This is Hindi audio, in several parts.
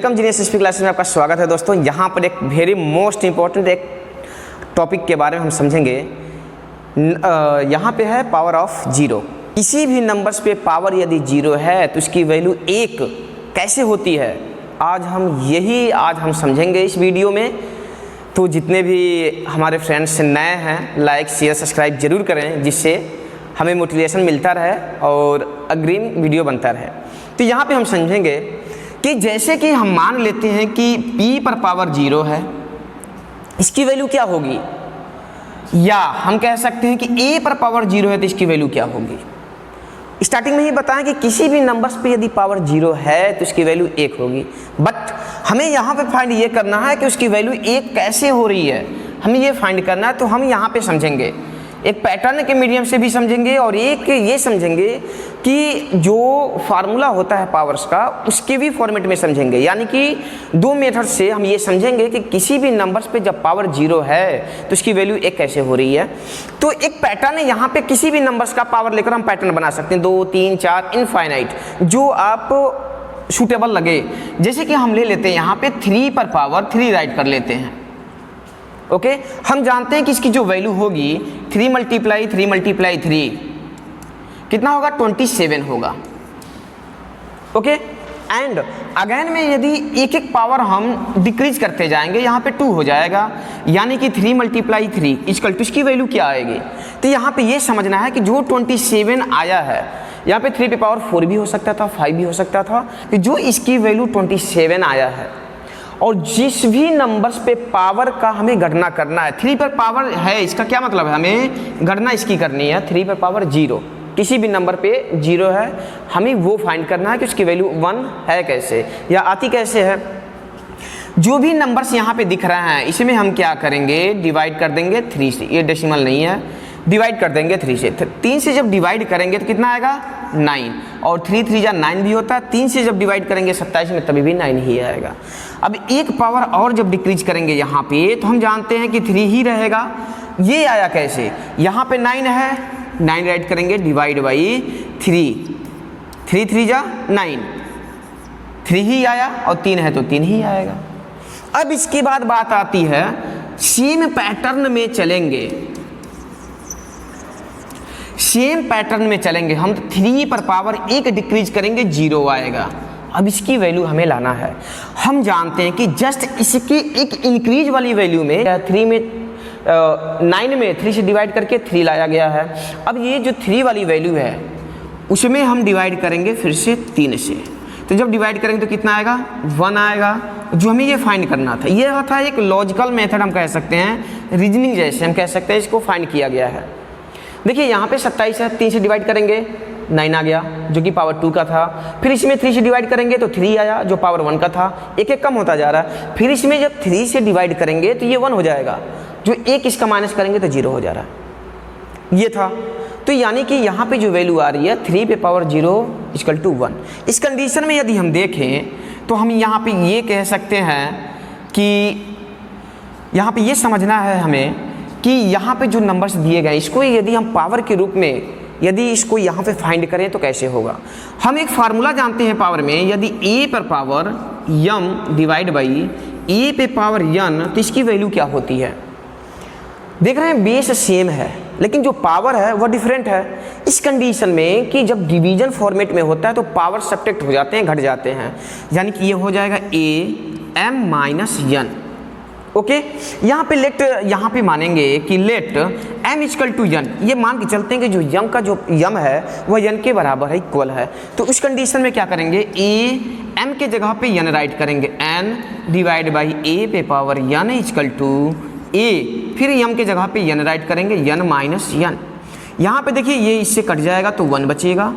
वेलकम जीनियस स्पीक क्लासेस में आपका स्वागत है दोस्तों। यहाँ पर एक वेरी मोस्ट इम्पॉर्टेंट एक टॉपिक के बारे में हम समझेंगे। यहाँ पे है पावर ऑफ जीरो। किसी भी नंबर्स पे पावर यदि जीरो है तो उसकी वैल्यू एक कैसे होती है, आज हम समझेंगे इस वीडियो में। तो जितने भी हमारे फ्रेंड्स नए हैं, लाइक शेयर सब्सक्राइब जरूर करें, जिससे हमें मोटिवेशन मिलता रहे और अग्रिम वीडियो बनता रहे। तो यहाँ पे हम समझेंगे कि जैसे कि हम मान लेते हैं कि p पर पावर जीरो है, इसकी वैल्यू क्या होगी, या हम कह सकते हैं कि a पर पावर जीरो है तो इसकी वैल्यू क्या होगी। स्टार्टिंग में ही बताएं कि किसी भी नंबर्स पे यदि पावर जीरो है तो इसकी वैल्यू एक होगी, बट हमें यहाँ पे फाइंड ये करना है कि उसकी वैल्यू एक कैसे हो रही है, हमें ये फाइंड करना है। तो हम यहाँ पे समझेंगे, एक पैटर्न के मीडियम से भी समझेंगे और एक ये समझेंगे कि जो फार्मूला होता है पावर्स का उसके भी फॉर्मेट में समझेंगे। यानी कि दो मेथड से हम ये समझेंगे कि किसी भी नंबर्स पे जब पावर जीरो है तो उसकी वैल्यू एक कैसे हो रही है। तो एक पैटर्न है, यहाँ पे किसी भी नंबर्स का पावर लेकर हम पैटर्न बना सकते हैं, 2, 3, 4 इनफाइनाइट, जो आप सूटेबल लगे। जैसे कि हम ले लेते हैं यहाँ पे 3 पर पावर 3 राइट कर लेते हैं। ओके, हम जानते हैं कि इसकी जो वैल्यू होगी 3 × 3 कितना होगा, 27 होगा। ओके, एंड अगेन में यदि एक एक पावर हम डिक्रीज करते जाएंगे, यहाँ पे 2 हो जाएगा, यानी कि 3 × 3 इक्वल टू इसकी वैल्यू क्या आएगी। तो यहाँ पे ये समझना है कि जो 27 आया है, यहाँ पे 3 पे पावर 4 भी हो सकता था, 5 भी हो सकता था, कि जो इसकी वैल्यू 27 आया है और जिस भी नंबर्स पे पावर का हमें गणना करना है, 3 पर पावर है, इसका क्या मतलब है, हमें गणना इसकी करनी है। 3 पर पावर जीरो, किसी भी नंबर पे जीरो है, हमें वो फाइंड करना है कि उसकी वैल्यू 1 है कैसे, या आती कैसे है। जो भी नंबर्स यहाँ पे दिख रहे हैं इसमें हम क्या करेंगे, डिवाइड कर देंगे 3 से, ये डेसिमल नहीं है, डिवाइड कर देंगे 3 से। 3 से जब डिवाइड करेंगे तो कितना आएगा, 9, और 3 3 जा 9 भी होता है। 3 से जब डिवाइड करेंगे 27 में, तभी भी 9 ही आएगा। अब एक पावर और जब डिक्रीज करेंगे यहाँ पे, तो हम जानते हैं कि 3 ही रहेगा। ये आया कैसे, यहाँ पे 9 है, 9 राइट करेंगे, डिवाइड बाई 3, 3 3 जा 9, 3 ही आया, और 3 है तो 3 ही आएगा। अब इसके बाद बात आती है, सेम पैटर्न में चलेंगे, सेम पैटर्न में चलेंगे हम। 3 पर पावर 1 डिक्रीज करेंगे, 0 आएगा। अब इसकी वैल्यू हमें लाना है। हम जानते हैं कि जस्ट इसकी एक इंक्रीज वाली वैल्यू में 3 में 9 में 3 से डिवाइड करके 3 लाया गया है। अब ये जो 3 वाली वैल्यू है उसमें हम डिवाइड करेंगे फिर से 3 से, तो जब डिवाइड करेंगे तो कितना आएगा, 1 आएगा। जो हमें ये फाइंड करना था, ये था एक लॉजिकल मेथड, हम कह सकते हैं रीजनिंग जैसे हम कह सकते हैं, इसको फाइंड किया गया है। देखिए यहाँ पे 27 है, 3 से डिवाइड करेंगे 9 आ गया, जो कि पावर 2 का था। फिर इसमें 3 से डिवाइड करेंगे तो 3 आया, जो पावर 1 का था। एक एक कम होता जा रहा है। फिर इसमें जब 3 से डिवाइड करेंगे तो ये 1 हो जाएगा, जो एक इसका माइनस करेंगे तो 0 हो जा रहा है। ये था। तो यानी कि यहाँ पे जो वैल्यू आ रही है 3 पे पावर 0 इक्वल टू 1। इस कंडीशन में यदि हम देखें तो हम यहाँ पे ये कह सकते हैं कि यहाँ पे ये समझना है हमें कि यहाँ पे जो नंबर्स दिए गए, इसको यदि हम पावर के रूप में यदि इसको यहाँ पे फाइंड करें तो कैसे होगा। हम एक फार्मूला जानते हैं पावर में, यदि a पर power m divide by a पे पावर n, तो इसकी वैल्यू क्या होती है। देख रहे हैं बेस सेम है लेकिन जो पावर है वह डिफरेंट है। इस कंडीशन में कि जब डिवीजन फॉर्मेट में होता है तो पावर सब्ट्रैक्ट हो जाते हैं, घट जाते हैं, यानी कि ये हो जाएगा a m minus n। Okay, यहाँ पे लेट, यहाँ पे मानेंगे कि let m equal to n, ये मान के चलते हैं कि जो m का जो m है वह n के बराबर है, इक्वल है। तो उस कंडीशन में क्या करेंगे, a m के जगह पे n राइट करेंगे, n डिवाइड बाई a पे power n equal to a, फिर m के जगह पे n राइट करेंगे, n माइनस n। यहाँ पे देखिए ये इससे कट जाएगा तो 1 बचेगा,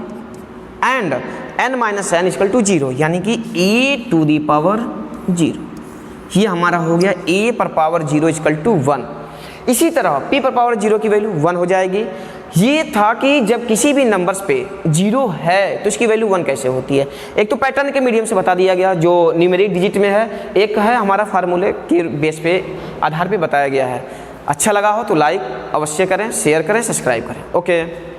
and n minus n equal to 0, यानी कि a टू दी पावर 0। ये हमारा हो गया a पर पावर 0 इक्वल टू 1। इसी तरह p पर पावर 0 की वैल्यू 1 हो जाएगी। ये था कि जब किसी भी नंबर्स पे 0 है तो इसकी वैल्यू 1 कैसे होती है। एक तो पैटर्न के मीडियम से बता दिया गया जो न्यूमेरिक डिजिट में है, एक है हमारा फार्मूले के बेस पे आधार पे बताया गया है। अच्छा लगा हो तो लाइक अवश्य करें, शेयर करें, सब्सक्राइब करें। ओके।